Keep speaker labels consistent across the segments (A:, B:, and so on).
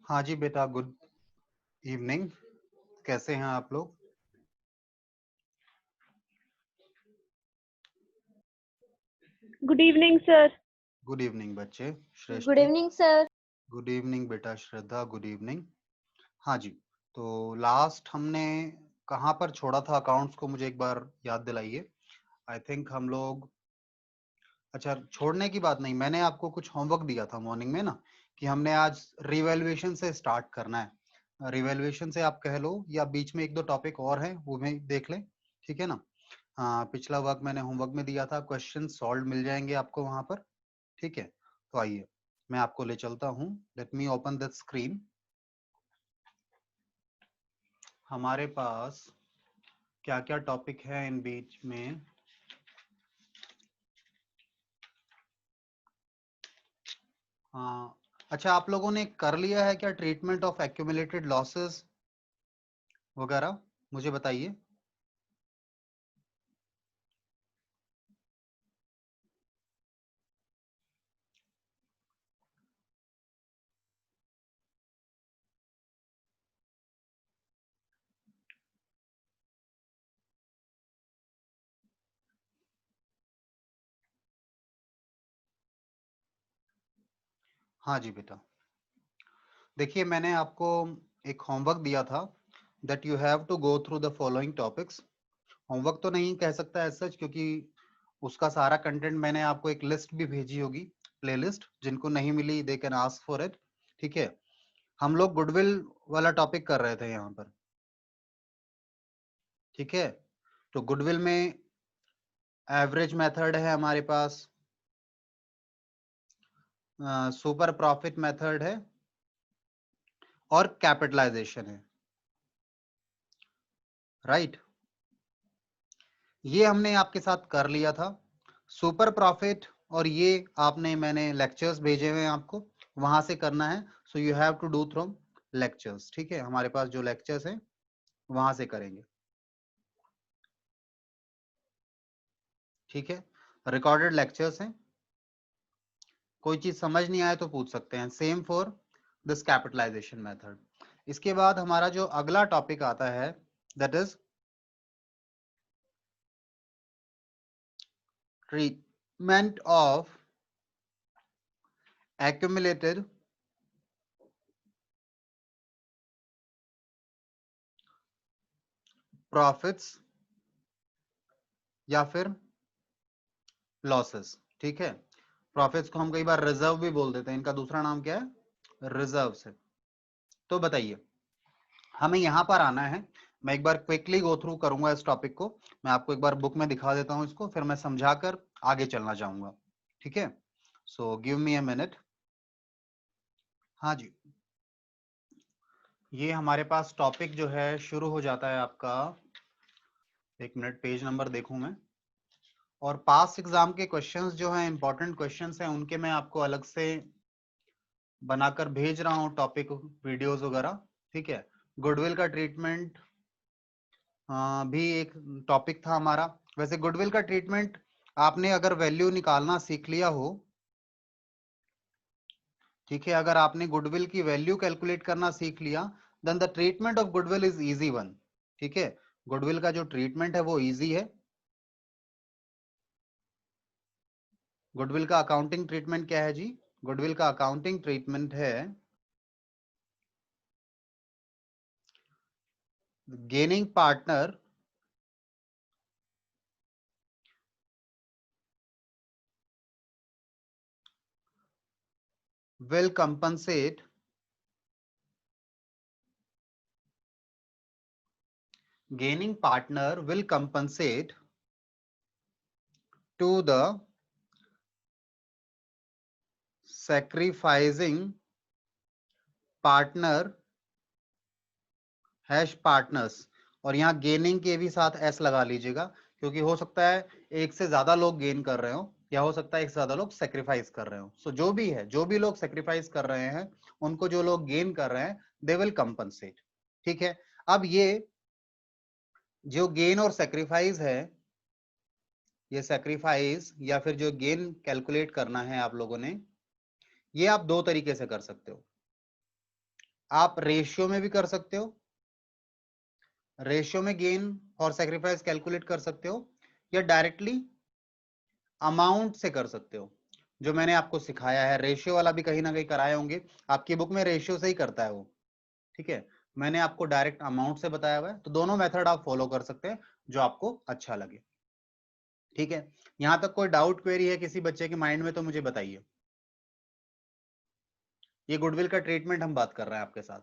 A: हाँ जी बेटा, good evening. कैसे हैं आप लोग?
B: Good evening sir.
A: Good evening बच्चे।
C: गुड
A: सृष्टि,
C: इवनिंग सर।
A: गुड इवनिंग बेटा। श्रद्धा, गुड इवनिंग। हाँ जी, तो लास्ट हमने कहाँ पर छोड़ा था अकाउंट्स को मुझे एक बार याद दिलाइए। आई थिंक हम लोग, अच्छा छोड़ने की बात नहीं, मैंने आपको कुछ होमवर्क दिया था मॉर्निंग में ना, कि हमने आज रिवैल्यूएशन से स्टार्ट करना है। रिवैल्यूएशन से आप कह लो, या बीच में एक दो टॉपिक और हैं वो भी देख लें, ठीक है ना। हाँ, पिछला वर्क मैंने होमवर्क में दिया था, क्वेश्चन सॉल्व मिल जाएंगे आपको वहां पर, ठीक है। तो आइए मैं आपको ले चलता हूँ। Let me open the screen. हमारे पास क्या क्या टॉपिक है इन बीच में। हाँ, अच्छा आप लोगों ने कर लिया है क्या ट्रीटमेंट ऑफ एक्यूमुलेटेड लॉसेस वगैरह? मुझे बताइए। हाँ जी बेटा, देखिए मैंने आपको एक होमवर्क दिया था that you have to go through the following topics. Homework तो नहीं कह सकता एज सच, क्योंकि उसका सारा कंटेंट मैंने आपको एक लिस्ट भी भेजी होगी, प्लेलिस्ट। जिनको नहीं मिली they can ask for it, ठीक है। हम लोग गुडविल वाला टॉपिक कर रहे थे यहाँ पर, ठीक है। तो गुडविल में एवरेज मेथड है हमारे पास, सुपर प्रॉफिट मेथड है और कैपिटलाइजेशन है, राइट। ये हमने आपके साथ कर लिया था, सुपर प्रॉफिट। और ये आपने, मैंने लेक्चर्स भेजे हुए हैं आपको, वहां से करना है। So you have to do through lectures, ठीक है। हमारे पास जो लेक्चर्स हैं वहां से करेंगे, ठीक है। रिकॉर्डेड लेक्चर्स हैं। कोई चीज समझ नहीं आए तो पूछ सकते हैं। Same for this capitalisation method. इसके बाद हमारा जो अगला टॉपिक आता है that is treatment of accumulated profits या फिर लॉसेस, ठीक है। प्रॉफिट्स को हम कई बार रिजर्व भी बोल देते हैं, इनका दूसरा नाम क्या है? रिजर्व से। तो बताइए, हमें यहां पर आना है। मैं एक बार क्विकली गो थ्रू करूंगा इस टॉपिक को। मैं आपको एक बार बुक में दिखा देता हूं इसको, फिर मैं समझाकर आगे चलना चाहूंगा, ठीक है। So give me a minute. हाँ जी, ये हमारे पास टॉपिक जो है शुरू हो जाता है आपका, एक मिनट पेज नंबर देखूं मैं। और पास एग्जाम के क्वेश्चंस जो हैं, इंपॉर्टेंट क्वेश्चंस हैं, उनके मैं आपको अलग से बनाकर भेज रहा हूँ टॉपिक वीडियोस वगैरह, ठीक है। गुडविल का ट्रीटमेंट भी एक टॉपिक था हमारा। वैसे गुडविल का ट्रीटमेंट आपने अगर वैल्यू निकालना सीख लिया हो, ठीक है, अगर आपने गुडविल की वैल्यू कैलकुलेट करना सीख लिया, then the treatment of goodwill is easy one, ठीक है। गुडविल का जो ट्रीटमेंट है वो इजी है। गुडविल का अकाउंटिंग ट्रीटमेंट क्या है जी? गुडविल का अकाउंटिंग ट्रीटमेंट है gaining partner will compensate gaining partner will compensate to the sacrificing partner hash partners. और यहाँ गेनिंग के भी साथ एस लगा लीजिएगा, क्योंकि हो सकता है एक से ज्यादा लोग गेन कर रहे हो, या हो सकता है एक से ज्यादा लोग सेक्रीफाइस कर रहे हो। सो जो भी है, जो भी लोग सेक्रीफाइस कर रहे हैं, उनको जो लोग गेन कर रहे हैं, दे विल कंपनसेट, ठीक है। अब ये जो गेन और सेक्रीफाइस है, ये सेक्रीफाइस या फिर जो गेन कैलकुलेट करना है आप लोगों ने, ये आप दो तरीके से कर सकते हो। आप रेशियो में भी कर सकते हो, रेशियो में गेन और सैक्रिफाइस कैलकुलेट कर सकते हो, या डायरेक्टली अमाउंट से कर सकते हो। जो मैंने आपको सिखाया है रेशियो वाला भी कहीं ना कहीं कराए होंगे, आपकी बुक में रेशियो से ही करता है वो, ठीक है। मैंने आपको डायरेक्ट अमाउंट से बताया हुआ है, तो दोनों मेथड आप फॉलो कर सकते हैं जो आपको अच्छा लगे, ठीक है। यहां तक कोई डाउट क्वेरी है किसी बच्चे के माइंड में तो मुझे बताइए। ये गुडविल का ट्रीटमेंट हम बात कर रहे हैं आपके साथ,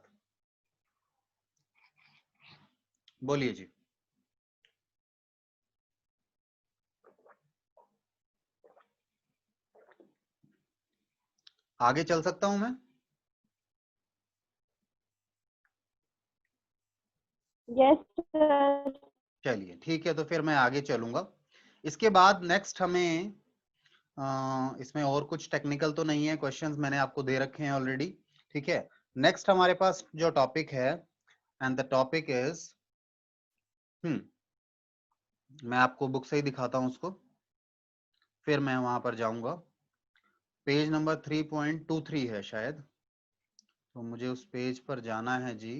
A: बोलिए जी। आगे चल सकता हूं मैं?
B: Yes, sir.
A: चलिए ठीक है, तो फिर मैं आगे चलूंगा। इसके बाद नेक्स्ट हमें इसमें और कुछ टेक्निकल तो नहीं है, क्वेश्चंस मैंने आपको दे रखे हैं ऑलरेडी, ठीक है। नेक्स्ट हमारे पास जो टॉपिक है, एंड द टॉपिक इज, मैं आपको बुक से ही दिखाता हूं उसको, फिर मैं वहां पर जाऊंगा। पेज नंबर 3.23 है शायद, तो मुझे उस पेज पर जाना है जी।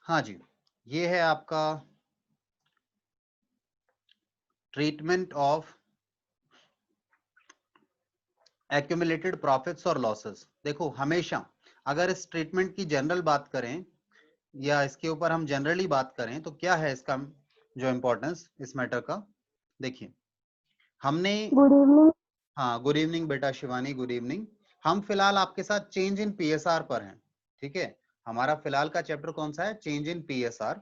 A: हाँ जी, ये है आपका ट्रीटमेंट ऑफ एक्यूमुलेटेड प्रॉफिट्स और लॉसेस। देखो हमेशा अगर इस ट्रीटमेंट की जनरल बात करें या इसके ऊपर हम जनरली बात करें तो क्या है इसका जो इम्पोर्टेंस इस मैटर का, देखिए हमने,
B: Good evening.
A: हाँ गुड इवनिंग बेटा शिवानी, गुड इवनिंग। हम फिलहाल आपके साथ चेंज इन पीएसआर पर हैं, ठीक है। हमारा फिलहाल का चैप्टर कौन सा है? चेंज इन पीएसआर,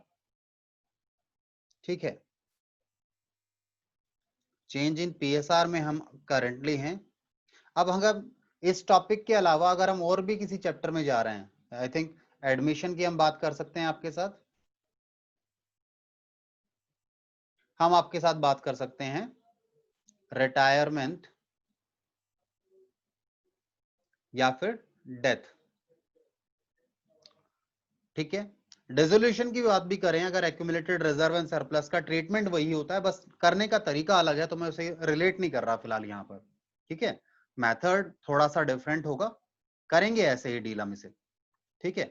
A: ठीक है। चेंज इन पीएसआर में हम करंटली हैं। अब अगर इस टॉपिक के अलावा अगर हम और भी किसी चैप्टर में जा रहे हैं, आई थिंक एडमिशन की हम बात कर सकते हैं आपके साथ, हम आपके साथ बात कर सकते हैं रिटायरमेंट या फिर डेथ, ठीक है। डिसोल्यूशन की बात भी करें अगर, एक्यूमुलेटेड रिजर्व एंड सरप्लस का ट्रीटमेंट वही होता है, बस करने का तरीका अलग है, तो मैं उसे रिलेट नहीं कर रहा फिलहाल यहाँ पर, ठीक है। मेथड थोड़ा सा डिफरेंट होगा, करेंगे ऐसे ही डील हम इसे, ठीक है।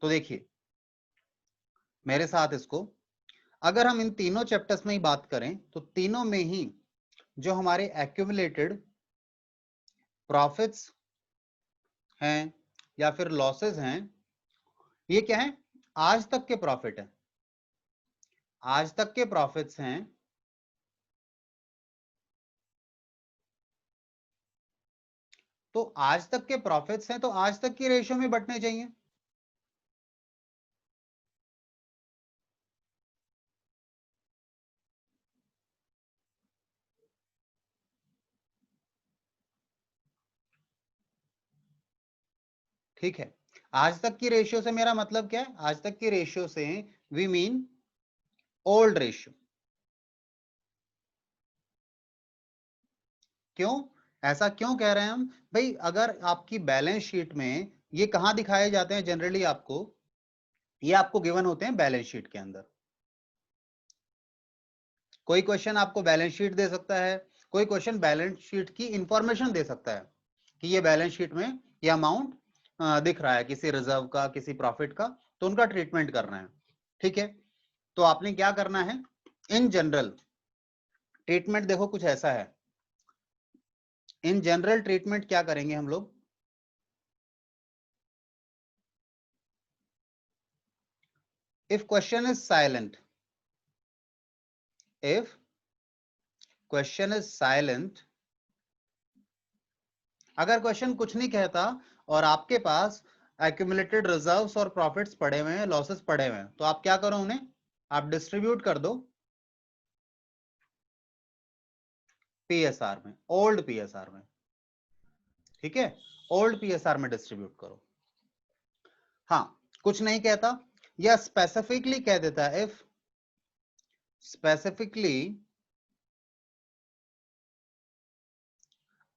A: तो देखिए मेरे साथ इसको, अगर हम इन तीनों चैप्टर्स में ही बात करें तो तीनों में ही जो हमारे एक्यूमुलेटेड प्रॉफिट्स हैं या फिर लॉसेस हैं, ये क्या है? आज तक के प्रॉफिट है, आज तक के प्रॉफिट्स हैं। तो आज तक के प्रॉफिट्स हैं तो आज तक की रेशियो में बंटने चाहिए, ठीक है। आज तक की रेशियो से मेरा मतलब क्या है? आज तक की रेशियो से वी मीन ओल्ड रेशियो। क्यों ऐसा क्यों कह रहे हैं हम? भाई अगर आपकी बैलेंस शीट में ये कहां दिखाए जाते हैं जनरली, आपको ये आपको गिवन होते हैं बैलेंस शीट के अंदर। कोई क्वेश्चन आपको बैलेंस शीट दे सकता है, कोई क्वेश्चन बैलेंस शीट की इंफॉर्मेशन दे सकता है कि ये बैलेंस शीट में ये अमाउंट दिख रहा है किसी रिजर्व का, किसी प्रॉफिट का, तो उनका ट्रीटमेंट करना है, ठीक है। तो आपने क्या करना है, इन जनरल ट्रीटमेंट देखो कुछ ऐसा है। इन जनरल ट्रीटमेंट क्या करेंगे हम लोग, if question is silent, if question is silent, अगर क्वेश्चन कुछ नहीं कहता और आपके पास एक्यूमुलेटेड रिजर्व्स और प्रॉफिट्स पड़े हुए हैं, लॉसेस पड़े हुए हैं, तो आप क्या करो, उन्हें आप डिस्ट्रीब्यूट कर दो पीएसआर में, ओल्ड पीएसआर में, ठीक है। ओल्ड पीएसआर में डिस्ट्रीब्यूट करो। हाँ कुछ नहीं कहता या स्पेसिफिकली कह देता है, if specifically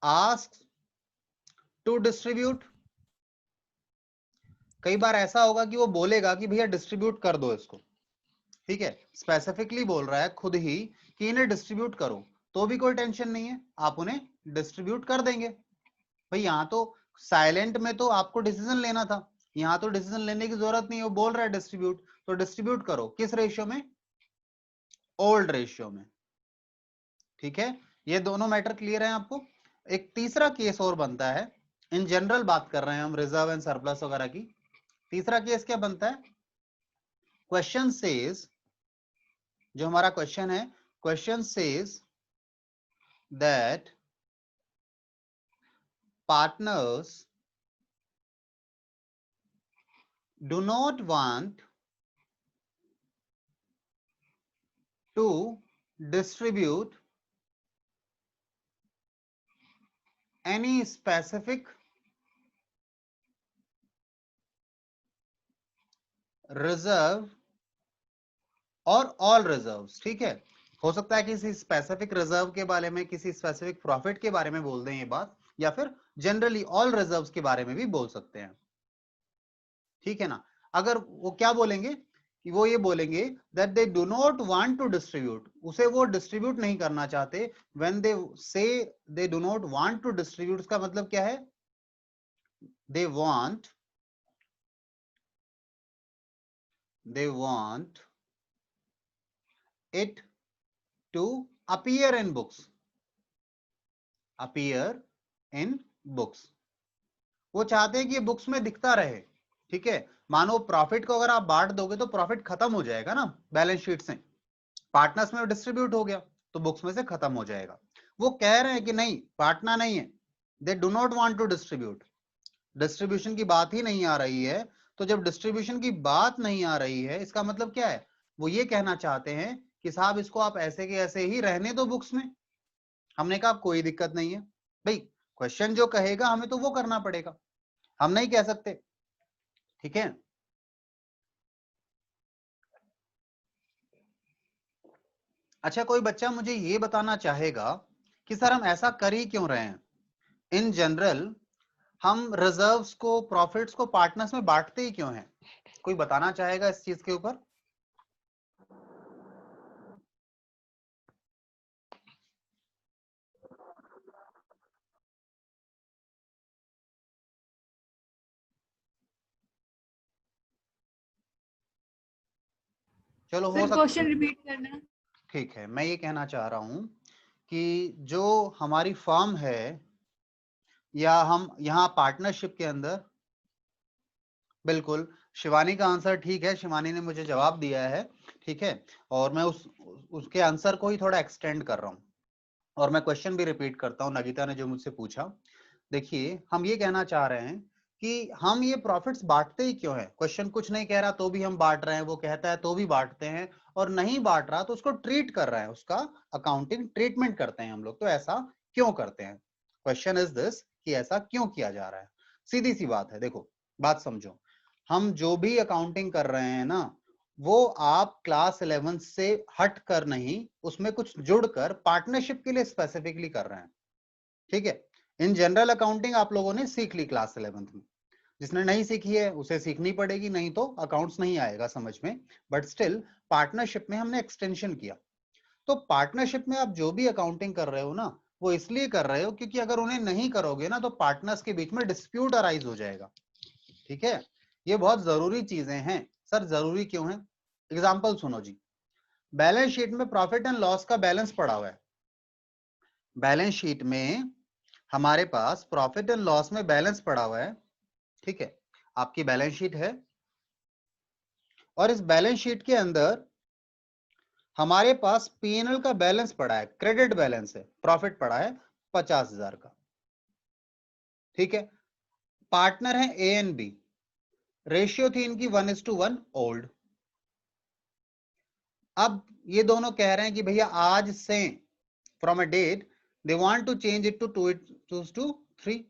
A: ask to distribute. कई बार ऐसा होगा कि वो बोलेगा कि भैया डिस्ट्रीब्यूट कर दो इसको, ठीक है, स्पेसिफिकली बोल रहा है खुद ही कि इन्हें डिस्ट्रीब्यूट करो, तो भी कोई टेंशन नहीं है, आप उन्हें डिस्ट्रीब्यूट कर देंगे। भाई यहां तो साइलेंट में तो आपको डिसीजन लेना था, यहां तो डिसीजन लेने की जरूरत नहीं है, वो बोल रहा है डिस्ट्रीब्यूट, तो डिस्ट्रीब्यूट करो किस रेशियो में, ओल्ड रेशियो में, ठीक है। ये दोनों मैटर क्लियर है आपको। एक तीसरा केस और बनता है, इन जनरल बात कर रहे हैं हम रिजर्व एंड सरप्लस वगैरह की। तीसरा केस क्या बनता है, क्वेश्चन सेज, जो हमारा क्वेश्चन है, question says that partners do not want to distribute any specific reserve और ऑल रिजर्व्स, ठीक है। हो सकता है किसी स्पेसिफिक रिजर्व के बारे में, किसी स्पेसिफिक प्रॉफिट के बारे में बोल दें ये बात, या फिर जनरली ऑल रिजर्व्स के बारे में भी बोल सकते हैं, ठीक है ना। अगर वो क्या बोलेंगे कि वो ये बोलेंगे that they do not want to distribute, उसे वो डिस्ट्रीब्यूट नहीं करना चाहते। When they say they do not want to distribute, इसका मतलब क्या है, they want it to appear in books, appear in books, वो चाहते हैं कि बुक्स में दिखता रहे, ठीक है। मानो प्रॉफिट को अगर आप बांट दोगे तो प्रॉफिट खत्म हो जाएगा ना बैलेंस शीट से, पार्टनर्स में डिस्ट्रीब्यूट हो गया तो बुक्स में से खत्म हो जाएगा। वो कह रहे हैं कि नहीं, बांटना नहीं है, they do not want to distribute, distribution की बात ही नहीं आ रही है। तो जब डिस्ट्रीब्यूशन की बात नहीं आ रही है, इसका मतलब क्या है, वो ये कहना चाहते हैं कि साहब इसको आप ऐसे के ऐसे ही रहने दो बुक्स में। हमने कहा कोई दिक्कत नहीं है भाई, क्वेश्चन जो कहेगा हमें तो वो करना पड़ेगा, हम नहीं कह सकते, ठीक है। अच्छा, कोई बच्चा मुझे ये बताना चाहेगा कि सर हम ऐसा कर ही क्यों रहे हैं, इन जनरल हम रिजर्व्स को, प्रॉफिट्स को पार्टनर्स में बांटते ही क्यों हैं, कोई बताना चाहेगा इस चीज के ऊपर। चलो हो
C: सर
A: सकता,
C: क्वेश्चन रिपीट करना।
A: ठीक है, मैं ये कहना चाह रहा हूं कि जो हमारी फर्म है या हम यहाँ पार्टनरशिप के अंदर, बिल्कुल शिवानी का आंसर ठीक है, शिवानी ने मुझे जवाब दिया है, ठीक है। और मैं उसके आंसर को ही थोड़ा एक्सटेंड कर रहा हूँ, और मैं क्वेश्चन भी रिपीट करता हूँ नगिता ने जो मुझसे पूछा। देखिए हम ये कहना चाह रहे हैं कि हम ये प्रॉफिट्स बांटते ही क्यों है, क्वेश्चन कुछ नहीं कह रहा तो भी हम बांट रहे हैं, वो कहता है तो भी बांटते हैं, और नहीं बांट रहा तो उसको ट्रीट कर रहे हैं, उसका अकाउंटिंग ट्रीटमेंट करते हैं हम लोग, तो ऐसा क्यों करते हैं, क्वेश्चन इज दिस कि ऐसा क्यों किया जा रहा है। सीधी सी बात है, देखो बात समझो, हम जो भी अकाउंटिंग कर रहे हैं ना, वो आप क्लास 11 से हट कर नहीं, उसमें कुछ जुड़कर पार्टनरशिप के लिए स्पेसिफिकली कर रहे हैं, ठीक है। इन जनरल अकाउंटिंग आप लोगों ने सीख ली क्लास 11th में, जिसने नहीं सीखी है उसे सीखनी पड़ेगी, नहीं तो अकाउंट्स नहीं आएगा समझ में। बट स्टिल पार्टनरशिप में हमने एक्सटेंशन किया, तो पार्टनरशिप में आप जो भी अकाउंटिंग कर रहे हो ना, वो इसलिए कर रहे हो क्योंकि अगर उन्हें नहीं करोगे ना तो पार्टनर्स के बीच में डिस्प्यूट अराइज हो जाएगा, ठीक है। ये बहुत जरूरी चीजें हैं। सर जरूरी क्यों है, एग्जाम्पल सुनो जी, बैलेंस शीट में प्रॉफिट एंड लॉस का बैलेंस पड़ा हुआ है, बैलेंस शीट में हमारे पास प्रॉफिट एंड लॉस में बैलेंस पड़ा हुआ है, ठीक है। आपकी बैलेंस शीट है और इस बैलेंस शीट के अंदर हमारे पास पीएनएल का बैलेंस पड़ा है, क्रेडिट बैलेंस है, प्रॉफिट पड़ा है 50,000 का, ठीक है। पार्टनर है ए एंड बी, रेशियो थी इनकी 1:1 ओल्ड। अब ये दोनों कह रहे हैं कि भैया आज से from a date they want to change it to 2:3,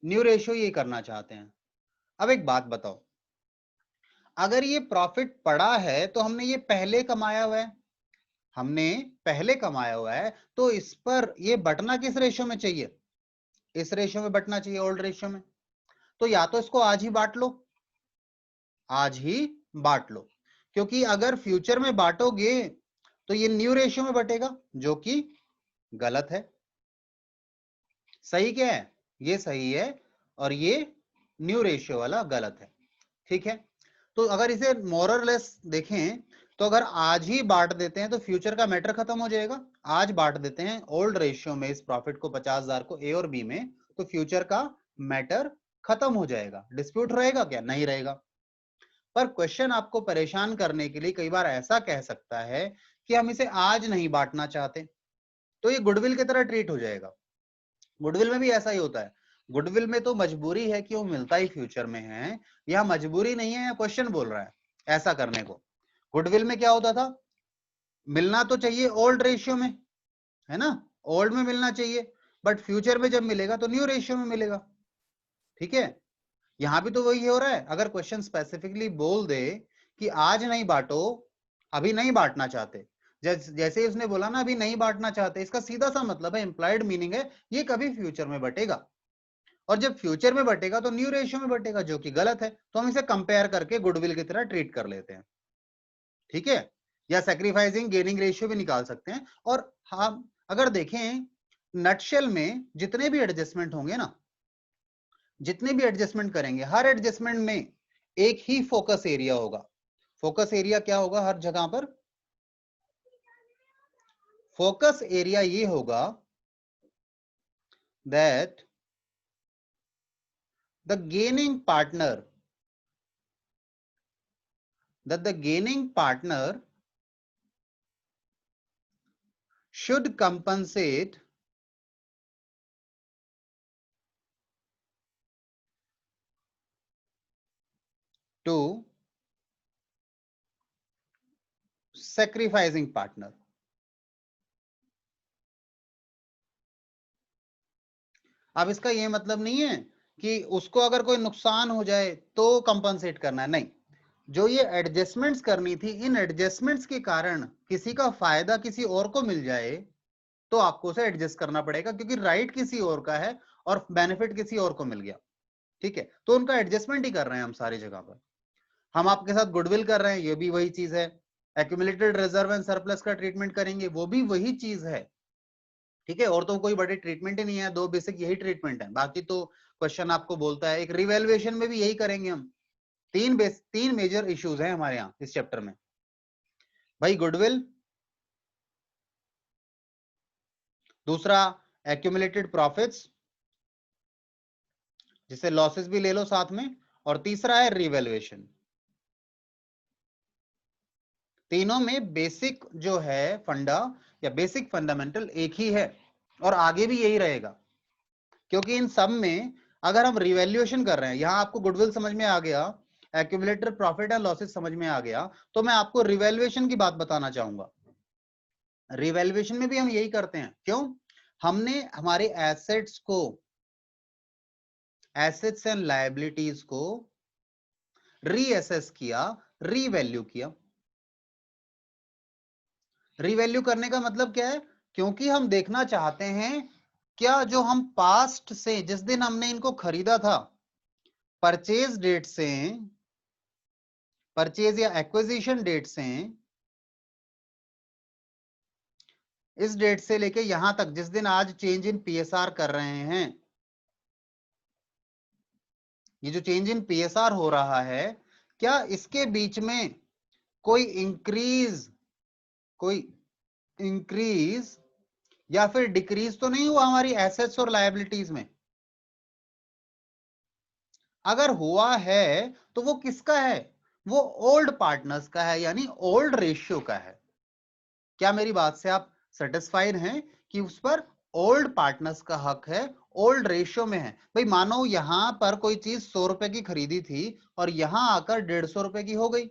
A: new ratio ये करना चाहते हैं। अब एक बात बताओ, अगर ये प्रॉफिट पड़ा है तो हमने ये पहले कमाया हुआ है, हमने पहले कमाया हुआ है, तो इस पर ये बटना किस रेशियो में चाहिए, इस रेशियो में बटना चाहिए, ओल्ड रेशियो में। तो या तो इसको आज ही बांट लो, आज ही बांट लो, क्योंकि अगर फ्यूचर में बांटोगे तो ये न्यू रेशियो में बटेगा, जो कि गलत है। सही क्या है? ये सही है और ये न्यू रेशियो वाला गलत है। ठीक है, तो अगर इसे मोरलेस देखें तो अगर आज ही बांट देते हैं तो फ्यूचर का मैटर खत्म हो जाएगा। आज बांट देते हैं ओल्ड रेशियो में इस प्रॉफिट को 50,000 को ए और बी में, तो फ्यूचर का मैटर खत्म हो जाएगा। डिस्प्यूट रहेगा क्या? नहीं रहेगा। पर क्वेश्चन आपको परेशान करने के लिए कई बार ऐसा कह सकता है कि हम इसे आज नहीं बांटना चाहते, तो ये गुडविल की तरह ट्रीट हो जाएगा। गुडविल में भी ऐसा ही होता है। गुडविल में तो मजबूरी है कि वो मिलता ही फ्यूचर में है, या मजबूरी नहीं है, या क्वेश्चन बोल रहा है ऐसा करने को। गुडविल में क्या होता था? मिलना तो चाहिए ओल्ड रेशियो में, है ना, ओल्ड में मिलना चाहिए, बट फ्यूचर में जब मिलेगा तो न्यू रेशियो में मिलेगा। ठीक है, यहां भी तो वही हो रहा है। अगर क्वेश्चन स्पेसिफिकली बोल दे कि आज नहीं बांटो, अभी नहीं बांटना चाहते, जैसे ही उसने बोला ना अभी नहीं बांटना चाहते, इसका सीधा सा मतलब है, इंप्लाइड मीनिंग है ये कभी फ्यूचर में बटेगा, और जब फ्यूचर में बटेगा तो न्यू रेशियो में बटेगा, जो कि गलत है। तो हम इसे कंपेयर करके गुडविल की तरह ट्रीट कर लेते हैं। ठीक है, या सैक्रिफाइसिंग गेनिंग रेशियो भी निकाल सकते हैं। और हम अगर देखें नटशेल में जितने भी एडजस्टमेंट होंगे ना, जितने भी एडजस्टमेंट करेंगे, हर एडजस्टमेंट में एक ही फोकस एरिया होगा। फोकस एरिया क्या होगा हर जगह पर? फोकस एरिया ये होगा that the gaining partner should compensate to sacrificing partner। अब इसका ये मतलब नहीं है कि उसको अगर कोई नुकसान हो जाए तो कंपनसेट करना है, नहीं। जो ये एडजस्टमेंट्स करनी थी, इन एडजस्टमेंट्स के कारण किसी का फायदा किसी और को मिल जाए तो आपको उसे एडजस्ट करना पड़ेगा, क्योंकि राइट किसी और का है और बेनिफिट किसी और को मिल गया। ठीक है, तो उनका एडजस्टमेंट ही कर रहे हैं हम सारी जगह पर। हम आपके साथ गुडविल कर रहे हैं, ये भी वही चीज है। एक्यूमुलेटेड रिजर्व एंड सरप्लस का ट्रीटमेंट करेंगे, वो भी वही चीज है। ठीक है, और तो कोई बड़ी ट्रीटमेंट ही नहीं है, दो बेसिक यही ट्रीटमेंट है। बाकी तो क्वेश्चन आपको बोलता है, एक रिवैल्यूएशन में भी यही करेंगे हम। तीन मेजर इश्यूज हैं हमारे यहाँ इस चैप्टर में भाई। गुडविल, दूसरा एक्यूमुलेटेड प्रॉफिट्स, जिसे लॉसेस भी ले लो साथ में, और तीसरा है रिवैल्यूएशन। तीनों में बेसिक जो है फंडा या बेसिक फंडामेंटल एक ही है, और आगे भी यही रहेगा। क्योंकि इन सब में अगर हम रिवैल्यूएशन कर रहे हैं, यहां आपको गुडविल समझ में आ गया, एक्यूमुलेटेड प्रॉफिट एंड लॉसेस समझ में आ गया, तो मैं आपको रिवैल्यूएशन की बात बताना चाहूंगा। रिवैल्यूएशन में भी हम यही करते हैं। क्यों? हमने हमारे एसेट्स एंड लायबिलिटीज को रीअसेस किया, रीवैल्यू किया। रीवैल्यू करने का मतलब क्या है? क्योंकि हम देखना चाहते हैं क्या जो हम पास्ट से, जिस दिन हमने इनको खरीदा था, परचेज डेट से, परचेज या एक्विजिशन डेट से, इस डेट से लेके यहां तक जिस दिन आज चेंज इन पीएसआर कर रहे हैं, ये जो चेंज इन पीएसआर हो रहा है, क्या इसके बीच में कोई इंक्रीज या फिर डिक्रीज तो नहीं हुआ हमारी एसेट्स और लायबिलिटीज में? अगर हुआ है तो वो किसका है? वो ओल्ड पार्टनर्स का है, यानी ओल्ड रेशियो का है। क्या मेरी बात से आप सेटिस्फाइड हैं कि उस पर ओल्ड पार्टनर्स का हक है, ओल्ड रेशियो में है? भाई मानो यहां पर कोई चीज 100 रुपए की खरीदी थी और यहां आकर 150 रुपए की हो गई,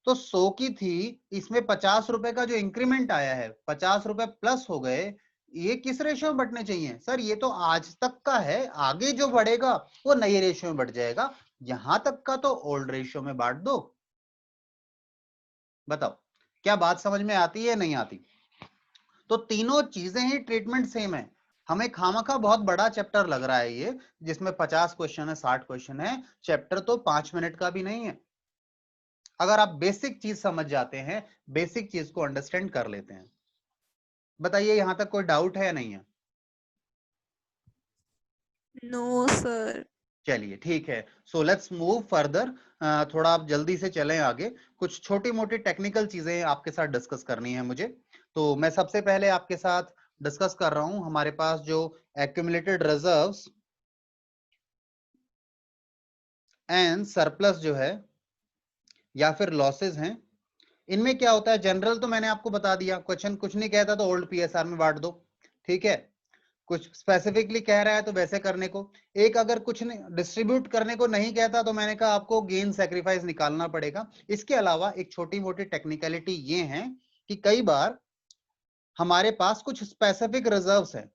A: तो 100 की थी, इसमें 50 रुपए का जो इंक्रीमेंट आया है, 50 रुपए प्लस हो गए, ये किस रेशियो में बटने चाहिए? सर ये तो आज तक का है, आगे जो बढ़ेगा वो नए रेशियो में बढ़ जाएगा, यहां तक का तो ओल्ड रेशियो में बांट दो। बताओ, क्या बात समझ में आती है नहीं आती? तो तीनों चीजें ही ट्रीटमेंट सेम है। हमें खामखा बहुत बड़ा चैप्टर लग रहा है ये, जिसमें 50 क्वेश्चन है, 60 क्वेश्चन है। चैप्टर तो 5 मिनट का भी नहीं है। अगर आप बेसिक चीज समझ जाते हैं, बेसिक चीज को अंडरस्टैंड कर लेते हैं। बताइए यहां तक कोई डाउट है या नहीं है?
C: No sir.
A: चलिए ठीक है, सो लेट्स मूव फर्दर। थोड़ा आप जल्दी से चलें आगे। कुछ छोटी मोटी टेक्निकल चीजें आपके साथ डिस्कस करनी है मुझे। तो मैं सबसे पहले आपके साथ डिस्कस कर रहा हूं हमारे पास जो एक्यूमुलेटेड रिजर्व्स एंड सरप्लस जो है या फिर लॉसेस हैं, इनमें क्या होता है। जनरल तो मैंने आपको बता दिया, क्वेश्चन कुछ नहीं कहता तो ओल्ड पीएसआर में बांट दो, ठीक है। कुछ स्पेसिफिकली कह रहा है तो वैसे करने को। एक अगर कुछ डिस्ट्रीब्यूट करने को नहीं कहता तो मैंने कहा आपको गेन सैक्रिफाइस निकालना पड़ेगा। इसके अलावा एक छोटी मोटी टेक्निकलिटी ये है कि कई बार हमारे पास कुछ स्पेसिफिक रिजर्व्स हैं,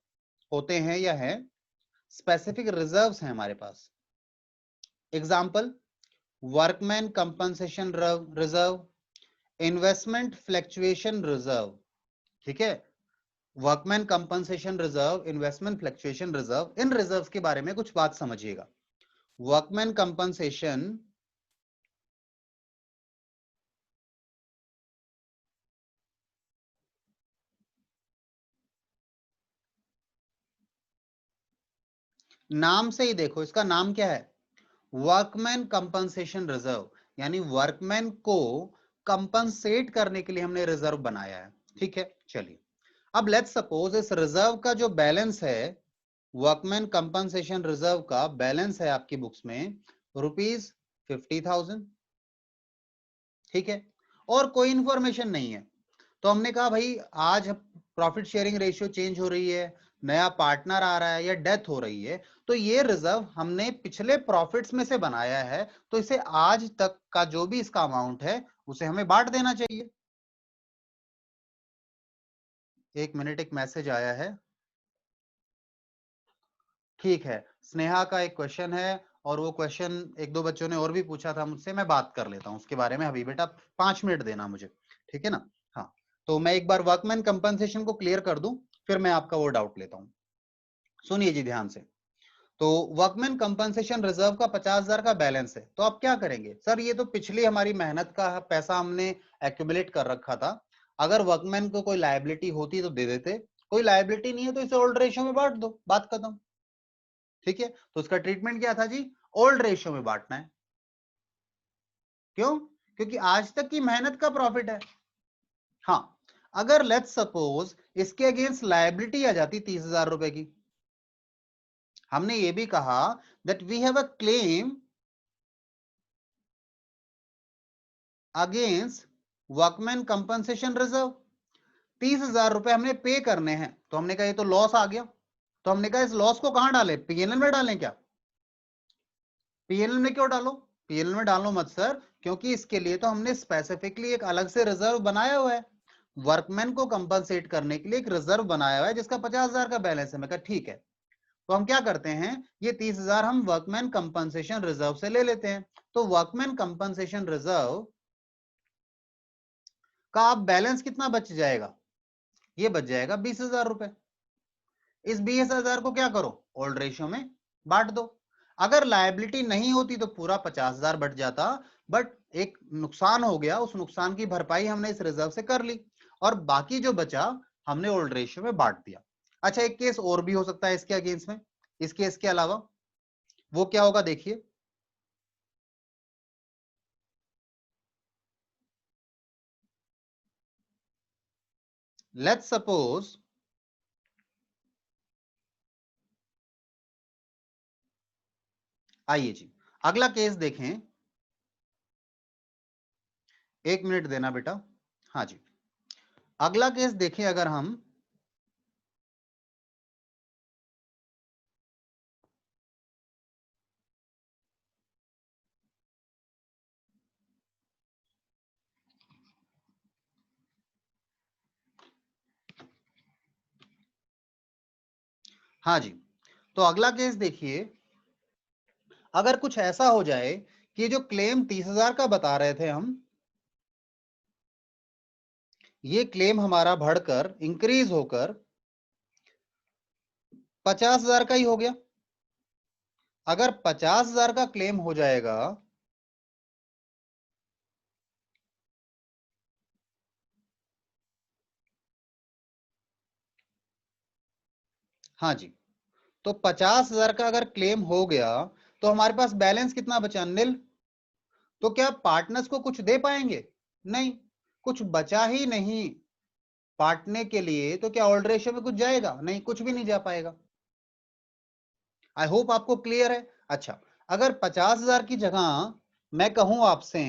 A: होते हैं या है, स्पेसिफिक रिजर्व्स हैं हमारे पास। Example, workman compensation reserve, investment fluctuation reserve, ठीक है। Workman compensation reserve, investment fluctuation reserve, इन रिजर्व्स के बारे में कुछ बात समझिएगा। वर्कमैन कंपनसेशन नाम से ही देखो, इसका नाम क्या है, वर्कमैन कंपनसेशन रिजर्व, यानी वर्कमैन को कंपनसेट करने के लिए हमने रिजर्व बनाया है, ठीक है। चलिए अब लेट्स सपोज इस रिजर्व का जो बैलेंस है, वर्कमैन कंपनसेशन रिजर्व का बैलेंस है आपकी बुक्स में ₹50,000, ठीक है। और कोई इंफॉर्मेशन नहीं है। तो हमने कहा भाई आज प्रॉफिट शेयरिंग रेशियो चेंज हो रही है, नया पार्टनर आ रहा है या डेथ हो रही है, तो ये रिजर्व हमने पिछले प्रॉफिट्स में से बनाया है, तो इसे आज तक का जो भी इसका अमाउंट है उसे हमें बांट देना चाहिए। एक मिनट, एक मैसेज आया है। ठीक है, स्नेहा का एक क्वेश्चन है और वो क्वेश्चन एक दो बच्चों ने और भी पूछा था मुझसे, मैं बात कर लेता हूँ उसके बारे में। अभी बेटा 5 मिनट देना मुझे, ठीक है ना। हाँ, तो मैं एक बार वर्कमैन कंपनसेशन को क्लियर कर दूं, फिर मैं आपका वो डाउट लेता हूँ। सुनिए जी ध्यान से। तो वर्कमैन कंपनसेशन रिजर्व का 50,000 का बैलेंस है, तो आप क्या करेंगे सर, ये तो पिछली हमारी मेहनत का पैसा हमने एक्यूमुलेट कर रखा था। अगर वर्कमैन को कोई लायबिलिटी होती तो दे देते, कोई लायबिलिटी नहीं है तो इसे ओल्ड रेशियो में बांट दो, बात खत्म, ठीक है। तो उसका ट्रीटमेंट क्या था जी, ओल्ड रेशियो में बांटना है। क्यों? क्योंकि आज तक की मेहनत का प्रॉफिट है। हाँ, अगर लेट्स सपोज इसके अगेंस्ट लायबिलिटी आ जाती 30,000 रुपए की, हमने ये भी कहा that we have a claim against workman compensation reserve, 30,000 रुपए हमने पे करने हैं। तो हमने कहा ये तो लॉस आ गया, तो हमने कहा इस लॉस को कहां डालें, पीएनएल में डालें क्या? पीएनएल में क्यों डालो, पीएनएल में डालो मत सर, क्योंकि इसके लिए तो हमने स्पेसिफिकली एक अलग से रिजर्व बनाया हुआ है। वर्कमैन को कंपनसेट करने के लिए एक रिजर्व बनाया हुआ है जिसका 50,000 का बैलेंस है। मैं कहा ठीक है, तो हम क्या करते हैं, ये 30,000 हम वर्कमैन कंपनसेशन रिजर्व से ले लेते हैं। तो वर्कमैन कंपनसेशन रिजर्व का आप बैलेंस कितना बच जाएगा, ये बच जाएगा 20,000 रुपए। इस 20,000 को क्या करो, ओल्ड रेशियो में बांट दो। अगर लायबिलिटी नहीं होती तो पूरा 50,000 बढ़ जाता, बट एक नुकसान हो गया, उस नुकसान की भरपाई हमने इस रिजर्व से कर ली और बाकी जो बचा हमने ओल्ड रेशियो में बांट दिया। अच्छा, एक केस और भी हो सकता है इसके अगेंस्ट में, इस केस के अलावा। वो क्या होगा देखिए, लेट्स सपोज, आइए जी अगला केस देखें। एक मिनट देना बेटा। हाँ जी, अगला केस देखें अगर हम, हाँ जी, तो अगला केस देखिए। अगर कुछ ऐसा हो जाए कि जो क्लेम 30,000 का बता रहे थे हम, ये क्लेम हमारा बढ़कर इंक्रीज होकर 50,000 का ही हो गया। अगर 50,000 का क्लेम हो जाएगा, हाँ जी, तो 50,000 का अगर क्लेम हो गया तो हमारे पास बैलेंस कितना बचा? नील। तो क्या पार्टनर्स को कुछ दे पाएंगे? नहीं, कुछ बचा ही नहीं बांटने के लिए। तो क्या ओल्ड रेशियो में कुछ जाएगा? नहीं, कुछ भी नहीं जा पाएगा। आई होप आपको क्लियर है। अच्छा, अगर 50,000 की जगह मैं कहूं आपसे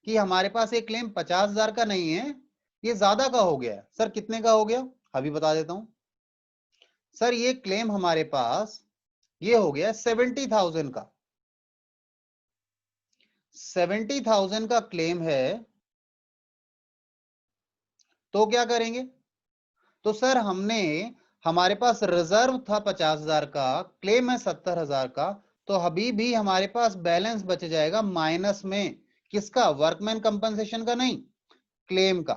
A: कि हमारे पास एक क्लेम 50,000 का नहीं है, ये ज्यादा का हो गया है, सर कितने का हो गया? अभी बता देता हूं सर, ये क्लेम हमारे पास ये हो गया 70,000 का। 70,000 का क्लेम है। तो क्या करेंगे? तो सर हमने, हमारे पास रिजर्व था 50,000 का, क्लेम है 70,000 का, तो अभी भी हमारे पास बैलेंस बच जाएगा माइनस में। किसका? वर्कमैन कंपनसेशन का नहीं, क्लेम का।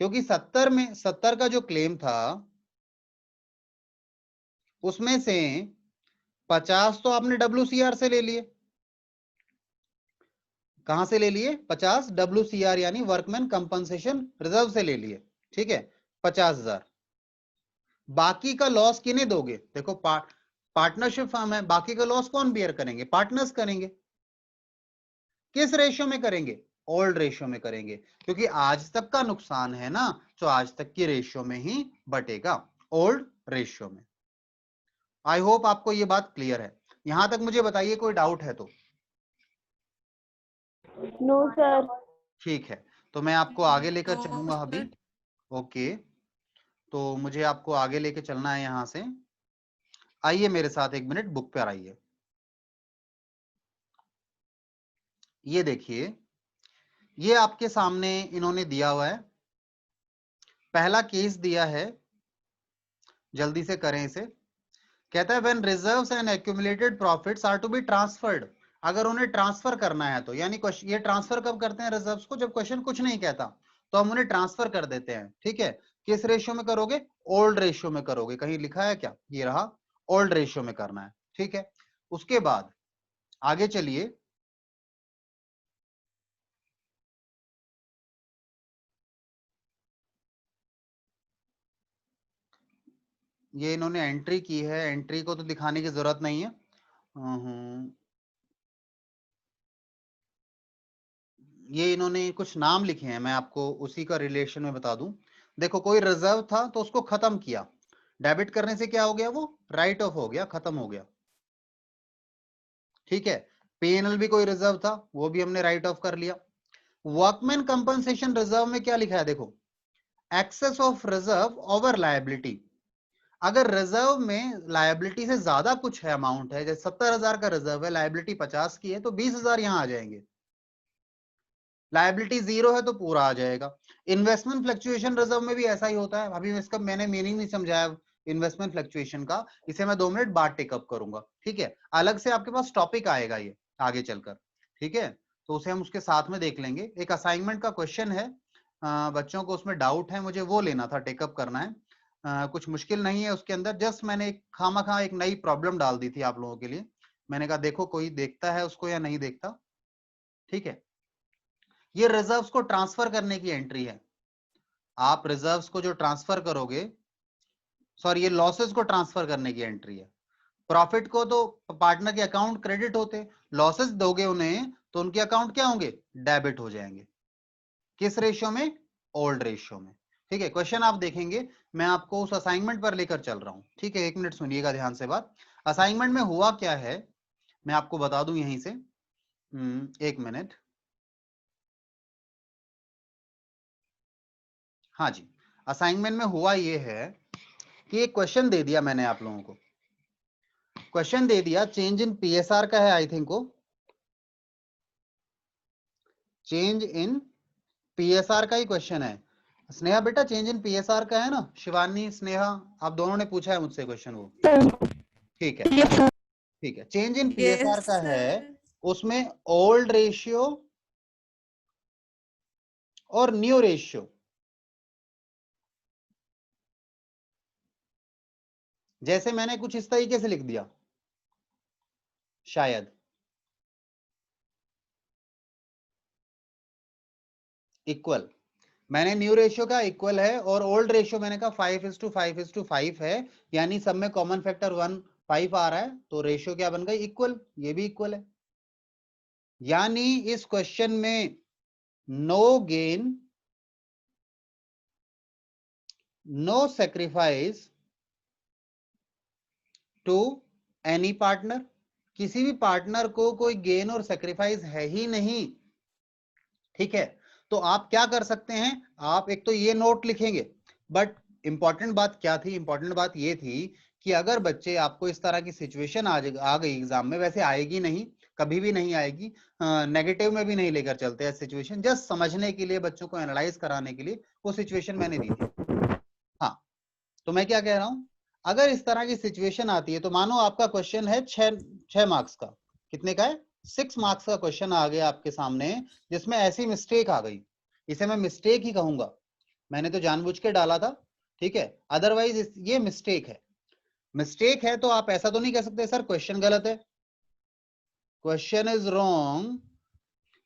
A: क्योंकि 70 का जो क्लेम था उसमें से 50 तो आपने WCR से ले लिए। कहां से ले लिए? 50 WCR यानी वर्कमैन कंपनसेशन रिजर्व से ले लिए। ठीक है, 50,000। बाकी का लॉस किन्हें दोगे? देखो पार्टनरशिप फर्म है, बाकी का लॉस कौन बियर करेंगे? पार्टनर्स करेंगे। किस रेशियो में करेंगे? ओल्ड रेशियो में करेंगे, क्योंकि आज तक का नुकसान है ना, तो आज तक की रेशियो में ही बटेगा, ओल्ड रेशियो में। आई होप आपको ये बात क्लियर है। यहां तक मुझे बताइए कोई डाउट है तो।
B: No, sir.
A: ठीक है, तो मैं आपको आगे लेकर
C: No,
A: चलूंगा अभी।
C: sir.
A: ओके, तो मुझे आपको आगे लेकर चलना है यहां से। आइए मेरे साथ 1 मिनट बुक पर आइए। ये देखिए, ये आपके सामने इन्होंने दिया हुआ है, पहला केस दिया है, जल्दी से करें इसे। कहता है when reserves and accumulated profits are to be transferred. अगर उन्हें ट्रांसफर करना है तो, यानी ये ट्रांसफर कब करते हैं रिजर्व्स को? जब क्वेश्चन कुछ नहीं कहता तो हम उन्हें ट्रांसफर कर देते हैं। ठीक है, किस रेशियो में करोगे? ओल्ड रेशियो में करोगे। कहीं लिखा है क्या? ये रहा, ओल्ड रेशियो में करना है। ठीक है, उसके बाद आगे चलिए। ये इन्होंने एंट्री की है, एंट्री को तो दिखाने की जरूरत नहीं है। ये इन्होंने कुछ नाम लिखे हैं, मैं आपको उसी का रिलेशन में बता दूं। देखो, कोई रिजर्व था तो उसको खत्म किया, डेबिट करने से क्या हो गया? वो राइट ऑफ हो गया, खत्म हो गया। ठीक है, P&L भी कोई रिजर्व था, वो भी हमने राइट ऑफ कर लिया। वर्कमैन कंपनसेशन रिजर्व में क्या लिखा है? देखो, excess of reserve over liability. अगर रिजर्व में लायबिलिटी से ज्यादा कुछ है, अमाउंट है, जैसे 70,000 का रिजर्व है, लायबिलिटी 50 की है, तो 20,000 यहां आ जाएंगे। लायबिलिटी 0 है तो पूरा आ जाएगा। इन्वेस्टमेंट फ्लक्चुएशन रिजर्व में भी ऐसा ही होता है। अभी इसका मैंने मीनिंग नहीं समझाया इन्वेस्टमेंट फ्लक्चुएशन का, इसे मैं 2 मिनट बाद टेकअप करूंगा। ठीक है, अलग से आपके पास टॉपिक आएगा ये आगे चलकर। ठीक है, तो उसे हम उसके साथ में देख लेंगे। एक असाइनमेंट का क्वेश्चन है, बच्चों को उसमें डाउट है, मुझे वो लेना था, टेकअप करना है। कुछ मुश्किल नहीं है उसके अंदर, जस्ट मैंने खामा एक नई प्रॉब्लम डाल दी थी आप लोगों के लिए। मैंने कहा देखो कोई देखता है उसको या नहीं देखता। ठीक है, ये रिजर्व्स को ट्रांसफर करने की एंट्री है। आप रिजर्व्स को जो ट्रांसफर करोगे, सॉरी, ये लॉसेस को ट्रांसफर करने की एंट्री है। प्रॉफिट को तो पार्टनर के अकाउंट क्रेडिट होते, लॉसेस दोगे उन्हें तो उनके अकाउंट क्या होंगे? डेबिट हो जाएंगे। किस रेशियो में? ओल्ड रेशियो में। ठीक है, क्वेश्चन आप देखेंगे, मैं आपको उस असाइनमेंट पर लेकर चल रहा हूं। ठीक है, 1 मिनट सुनिएगा ध्यान से बात। असाइनमेंट में हुआ क्या है मैं आपको बता दूं यहीं से। 1 मिनट। हाँ जी, असाइनमेंट में हुआ ये है कि एक क्वेश्चन दे दिया मैंने आप लोगों को, क्वेश्चन दे दिया, चेंज इन PSR का है, आई थिंक को चेंज इन PSR का ही क्वेश्चन है। स्नेहा बेटा, चेंज इन PSR का है ना? शिवानी, स्नेहा, आप दोनों ने पूछा है मुझसे क्वेश्चन वो। ठीक है, ठीक है, चेंज इन PSR
C: Yes,
A: का है।
C: sir.
A: उसमें ओल्ड रेशियो और न्यू रेशियो, जैसे मैंने कुछ इस तरीके से लिख दिया शायद, इक्वल, मैंने न्यू रेशियो का इक्वल है और ओल्ड रेशियो मैंने कहा 5:5:5 है, यानी सब में कॉमन फैक्टर 1:5 आ रहा है, तो रेशियो क्या बन गई? इक्वल। ये भी इक्वल है, यानी इस क्वेश्चन में no gain, no sacrifice to any partner, किसी भी पार्टनर को कोई गेन और सैक्रिफाइस है ही नहीं। ठीक है, तो आप क्या कर सकते हैं, आप एक तो ये नोट लिखेंगे, बट इंपॉर्टेंट बात क्या थी? इंपॉर्टेंट बात ये थी कि अगर बच्चे आपको इस तरह की सिचुएशन आ गई एग्जाम में, वैसे आएगी नहीं, कभी भी नहीं आएगी, नेगेटिव में भी नहीं लेकर चलते हैं सिचुएशन, जस्ट समझने के लिए, बच्चों को एनालाइज कराने के लिए वो सिचुएशन मैंने दी थी। हाँ, तो मैं क्या कह रहा हूं, अगर इस तरह की सिचुएशन आती है, तो मानो आपका क्वेश्चन है 6 मार्क्स का, कितने का है? 6 मार्क्स का क्वेश्चन आ गया आपके सामने, जिसमें ऐसी मिस्टेक आ गई, इसे मैं मिस्टेक ही कहूंगा, मैंने तो जानबूझ के डाला था, ठीक है, अदरवाइज ये मिस्टेक है। मिस्टेक है तो आप ऐसा तो नहीं कह सकते सर क्वेश्चन गलत है, क्वेश्चन इज रॉन्ग,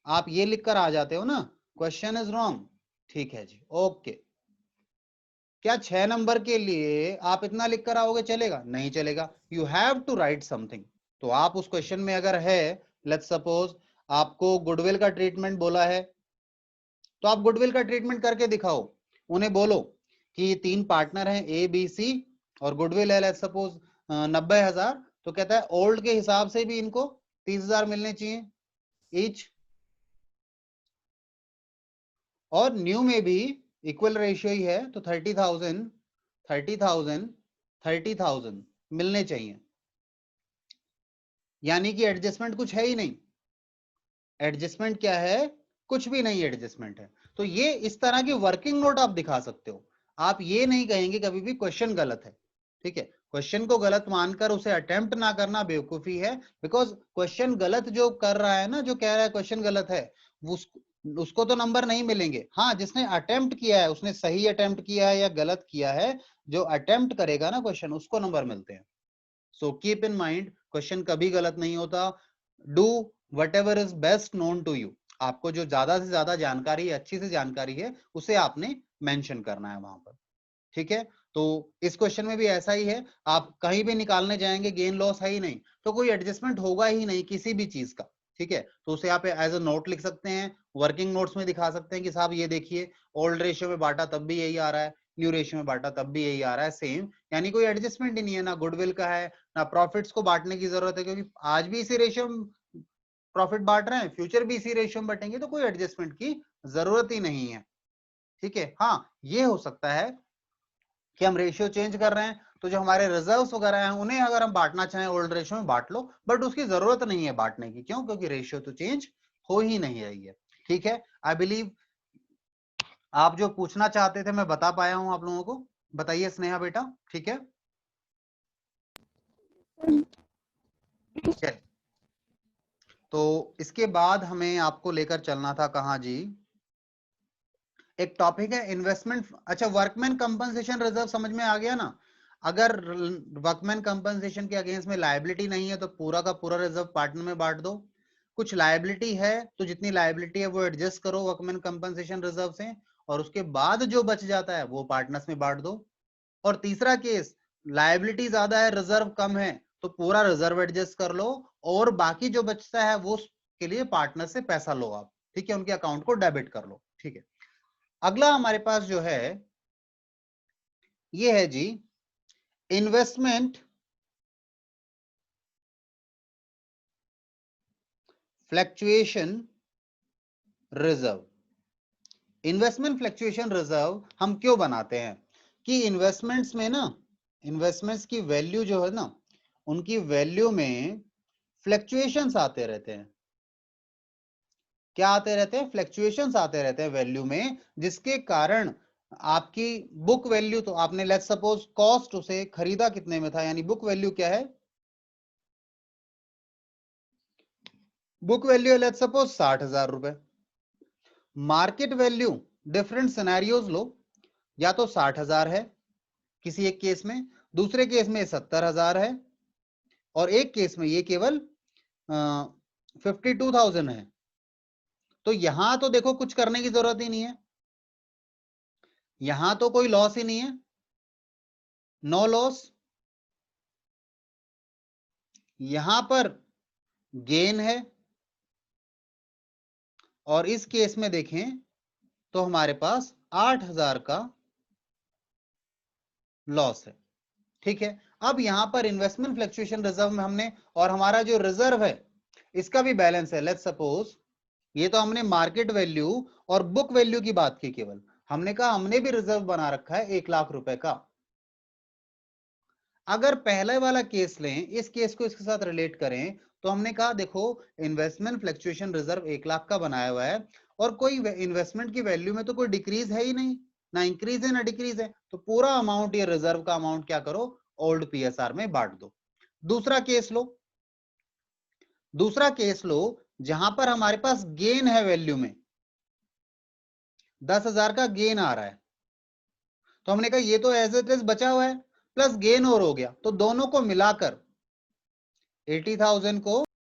A: आप ये लिखकर आ जाते हो ना, क्वेश्चन इज रॉन्ग, ठीक है जी, ओके। क्या 6 नंबर के लिए आप इतना लिखकर आओगे, चलेगा? नहीं चलेगा, you have to write something. तो आप उस क्वेश्चन में अगर है, लेट्स सपोज आपको गुडविल का ट्रीटमेंट बोला है, तो आप गुडविल का ट्रीटमेंट करके दिखाओ, उन्हें बोलो कि 3 पार्टनर हैं ए बी सी और गुडविल है लेट्स सपोज 90,000, तो कहता है ओल्ड के हिसाब से भी इनको 30,000 मिलने चाहिए ईच, और न्यू में भी इक्वल रेशियो ही है, तो 30,000 30,000 30,000 मिलने चाहिए, यानी कि एडजस्टमेंट कुछ है ही नहीं। एडजस्टमेंट क्या है? कुछ भी नहीं एडजस्टमेंट है। तो ये इस तरह की वर्किंग नोट आप दिखा सकते हो, आप ये नहीं कहेंगे कभी भी क्वेश्चन गलत है, ठीक है, क्वेश्चन को गलत मानकर उसे अटेम्प्ट ना करना बेवकूफी है, बिकॉज क्वेश्चन गलत जो कर रहा है ना, जो कह रहा है क्वेश्चन गलत है, उसको तो नंबर नहीं मिलेंगे। हाँ, जिसने अटेम्प्ट किया है, उसने सही अटेम्प्ट किया है या गलत किया है, जो अटेम्प्ट करेगा ना क्वेश्चन, उसको नंबर मिलते हैं। So keep in mind, question कभी गलत नहीं होता। Do what is best known to you, आपको जो ज्यादा से ज्यादा जानकारी, अच्छी से जानकारी है, उसे आपने मेंशन करना है वहां पर, ठीक है। तो इस क्वेश्चन में भी ऐसा ही है, आप कहीं भी निकालने जाएंगे गेन लॉस है ही नहीं, तो कोई एडजस्टमेंट होगा ही नहीं किसी भी चीज का, ठीक है, तो उसे आप एज अ नोट लिख सकते हैं, वर्किंग नोट्स में दिखा सकते हैं कि साहब ये देखिए, ओल्ड रेशियो में बांटा तब भी यही आ रहा है, न्यू रेशियो में बांटा तब भी यही आ रहा है सेम, यानी कोई एडजस्टमेंट ही नहीं है, ना गुडविल का है ना प्रॉफिट्स को बांटने की जरूरत है, क्योंकि आज भी इसी रेशियो में प्रॉफिट बांट रहे हैं, फ्यूचर भी इसी रेशियो में बटेंगे, तो कोई एडजस्टमेंट की जरूरत ही नहीं है, ठीक है। हाँ, ये हो सकता है कि हम रेशियो चेंज कर रहे हैं, तो जो हमारे रिजर्व्स वगैरह हैं उन्हें अगर हम बांटना चाहें ओल्ड रेशियो में बांट लो, बट उसकी जरूरत नहीं है बांटने की, क्यों? क्योंकि रेशियो तो चेंज हो ही नहीं रही है, ठीक है। आई बिलीव आप जो पूछना चाहते थे मैं बता पाया हूं आप लोगों को, बताइए स्नेहा बेटा, ठीक है। चलिए, तो इसके बाद हमें आपको लेकर चलना था कहां जी, एक टॉपिक है इन्वेस्टमेंट, अच्छा वर्कमैन कंपनसेशन रिजर्व समझ में आ गया ना। अगर वर्कमैन कंपनसेशन के अगेंस्ट में लायबिलिटी नहीं है तो पूरा का पूरा रिजर्व पार्टनर में बांट दो, कुछ लायबिलिटी है तो जितनी लायबिलिटी है वो एडजस्ट करो वर्कमैन कंपनसेशन रिजर्व से, और उसके बाद जो बच जाता है वो पार्टनर्स में बांट दो। और तीसरा केस, लायबिलिटी ज्यादा है रिजर्व कम है, तो पूरा रिजर्व एडजस्ट कर लो, और बाकी जो बचता है वो के लिए पार्टनर से पैसा लो आप, ठीक है, उनके अकाउंट को डेबिट कर लो, ठीक है। अगला हमारे पास जो है ये है जी investment fluctuation reserve. Investment fluctuation reserve हम क्यों बनाते हैं कि इन्वेस्टमेंट्स में ना, इन्वेस्टमेंट्स की वैल्यू जो है ना, उनकी वैल्यू में फ्लैक्चुएशंस आते रहते हैं। क्या आते रहते हैं? फ्लैक्चुएशंस आते रहते हैं वैल्यू में, जिसके कारण आपकी बुक वैल्यू, तो आपने लेट्स सपोज कॉस्ट उसे खरीदा कितने में था, यानी बुक वैल्यू क्या है, बुक वैल्यू है लेट्स सपोज 60,000 रुपए, मार्केट वैल्यू डिफरेंट सिनेरियोज लो, या तो 60,000 है किसी एक केस में, दूसरे केस में 70,000 है और एक केस में ये केवल 52,000 है। तो यहां तो देखो कुछ करने की जरूरत ही नहीं है, यहां तो कोई लॉस ही नहीं है, नो लॉस। यहां पर गेन है और इस केस में देखें तो हमारे पास 8,000 का लॉस है। ठीक है, अब यहां पर इन्वेस्टमेंट फ्लक्चुएशन रिजर्व में हमने, और हमारा जो रिजर्व है इसका भी बैलेंस है। लेट्स सपोज ये तो हमने मार्केट वैल्यू और बुक वैल्यू की बात की केवल, हमने कहा हमने भी रिजर्व बना रखा है 1,00,000 रुपए का। अगर पहले वाला केस लें, इस केस को इसके साथ रिलेट करें, तो हमने कहा देखो इन्वेस्टमेंट फ्लक्चुएशन रिजर्व 1,00,000 का बनाया हुआ है और कोई इन्वेस्टमेंट की वैल्यू में तो कोई डिक्रीज है ही नहीं, ना इंक्रीज है ना डिक्रीज है, तो पूरा अमाउंट ये रिजर्व का अमाउंट क्या करो, ओल्ड पीएसआर में बांट दो। दूसरा केस लो, दूसरा केस लो जहां पर हमारे पास गेन है, वैल्यू में 10,000 का गेन आ रहा है, तो हमने कहा ये तो एज इट इज बचा हुआ है प्लस गेन और हो गया, तो दोनों को मिलाकर 80,000 को